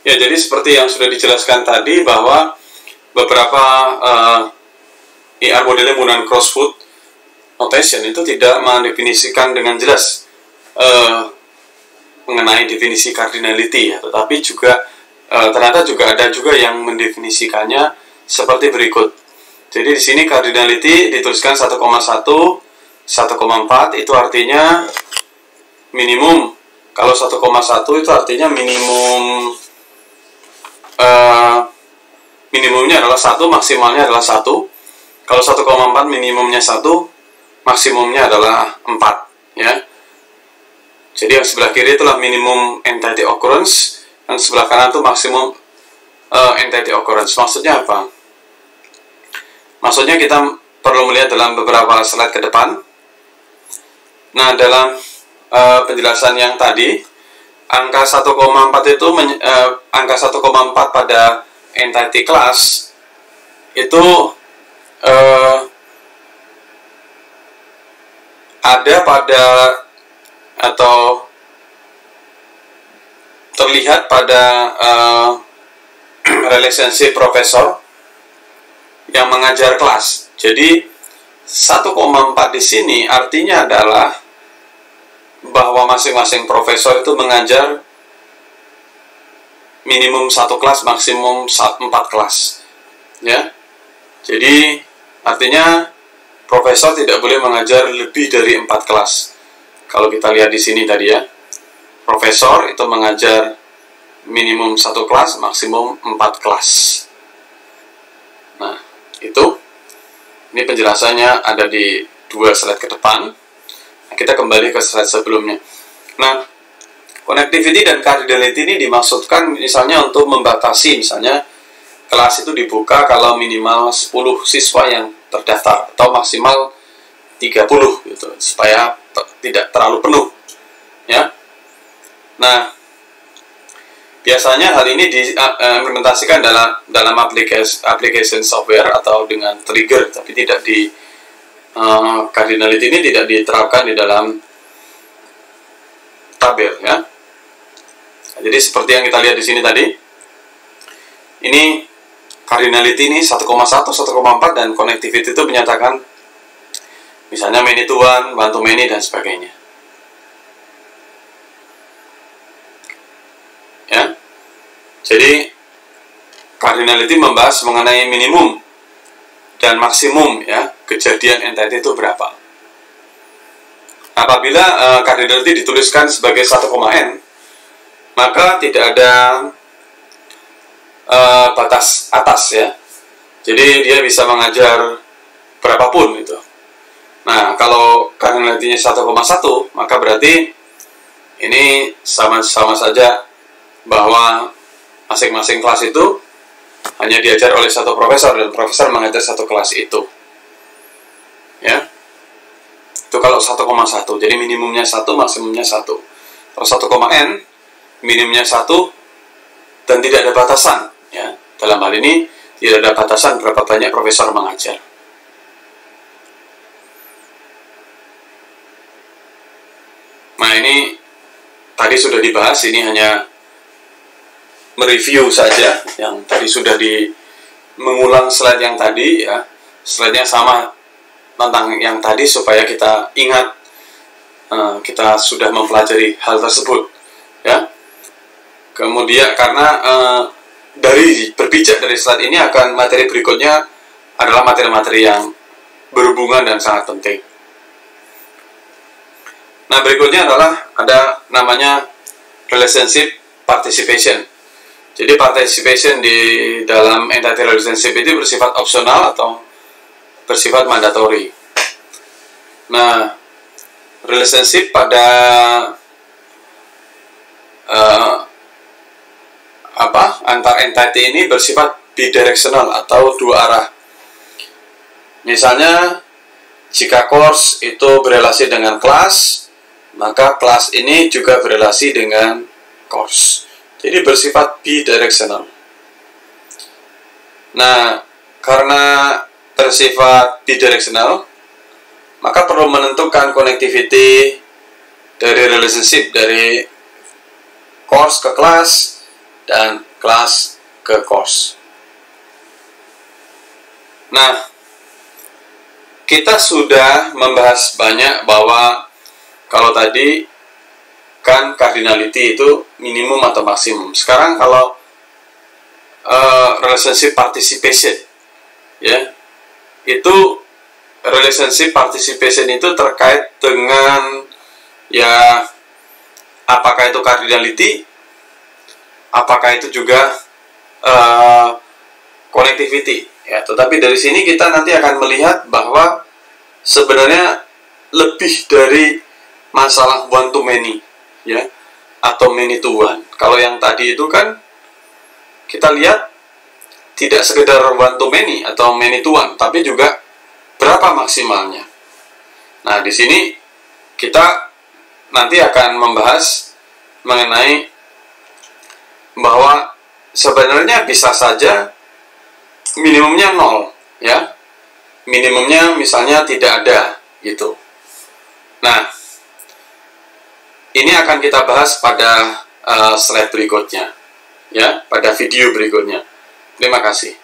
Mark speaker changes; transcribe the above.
Speaker 1: Ya, jadi seperti yang sudah dijelaskan tadi bahwa beberapa ER modelnya menggunakan crossfoot notation itu tidak mendefinisikan dengan jelas mengenai definisi cardinality, ya, tetapi juga ternyata juga ada juga yang mendefinisikannya seperti berikut. Jadi di sini cardinality dituliskan 1,1, 1,4 itu artinya minimum. Kalau 1,1 itu artinya minimumnya adalah 1, maksimalnya adalah 1. Kalau 1,4 minimumnya 1, maksimumnya adalah 4, ya. Jadi yang sebelah kiri itulah minimum entity occurrence, yang sebelah kanan itu maksimum entity occurrence. Maksudnya apa? Maksudnya kita perlu melihat dalam beberapa slide ke depan. Nah, dalam penjelasan yang tadi, angka 1,4 itu angka 1,4 pada entity class itu ada pada atau terlihat pada relationship profesor yang mengajar kelas. Jadi 1,4 di sini artinya adalah bahwa masing-masing profesor itu mengajar minimum 1 kelas, maksimum 4 kelas, ya. Jadi artinya profesor tidak boleh mengajar lebih dari 4 kelas. Kalau kita lihat di sini tadi, ya, profesor itu mengajar minimum 1 kelas, maksimum 4 kelas. Nah, ini penjelasannya ada di 2 slide ke depan. Nah, kita kembali ke slide sebelumnya. Nah, connectivity dan cardinality ini dimaksudkan misalnya untuk membatasi, misalnya kelas itu dibuka kalau minimal 10 siswa yang terdaftar atau maksimal 30 gitu, supaya tidak terlalu penuh, ya. Nah, biasanya hal ini diimplementasikan dalam application software atau dengan trigger, tapi tidak di cardinality ini tidak diterapkan di dalam tabel, ya. Jadi seperti yang kita lihat di sini tadi, ini cardinality ini 1,1, 1,4, dan connectivity itu menyatakan misalnya many to one, one to many, dan sebagainya. Ya. Jadi cardinality membahas mengenai minimum dan maksimum, ya, kejadian entity itu berapa. Apabila cardinality dituliskan sebagai 1,n, maka tidak ada batas atas, ya. Jadi dia bisa mengajar berapapun itu. Nah, kalau cardinality-nya 1,1, maka berarti ini sama saja bahwa masing-masing kelas itu hanya diajar oleh satu profesor, dan profesor mengajar satu kelas itu, ya. Itu kalau 1,1, jadi minimumnya 1, maksimumnya 1. Kalau 1,n, minimumnya 1 dan tidak ada batasan, ya. Dalam hal ini tidak ada batasan berapa banyak profesor mengajar. Nah, ini tadi sudah dibahas, ini hanya mereview saja yang tadi sudah mengulang slide yang tadi, ya. Slide-nya sama tentang yang tadi supaya kita ingat kita sudah mempelajari hal tersebut, ya. Kemudian karena berpijak dari slide ini akan materi berikutnya adalah materi-materi yang berhubungan dan sangat penting. Nah, berikutnya adalah ada namanya relationship participation. Jadi participation di dalam entity relationship itu bersifat opsional atau bersifat mandatori. Nah, relationship pada antar entity ini bersifat bidirectional atau dua arah. Misalnya, jika course itu berelasi dengan kelas, maka kelas ini juga berelasi dengan course. Jadi bersifat bidirectional. Nah, karena bersifat bidirectional, maka perlu menentukan connectivity dari relationship dari course ke kelas dan kelas ke course. Nah, kita sudah membahas banyak bahwa kalau tadi kan cardinality itu minimum atau maksimum. Sekarang kalau relationship participation, ya, itu relationship participation itu terkait dengan ya apakah itu cardinality, apakah itu juga connectivity. Ya, tetapi dari sini kita nanti akan melihat bahwa sebenarnya lebih dari masalah one to many, ya, atau many to one. Kalau yang tadi itu kan kita lihat tidak sekedar one to many atau many to one, tapi juga berapa maksimalnya. Nah, di sini kita nanti akan membahas mengenai bahwa sebenarnya bisa saja minimumnya 0, ya. Minimumnya misalnya tidak ada gitu. Nah, ini akan kita bahas pada slide berikutnya, ya, pada video berikutnya. Terima kasih.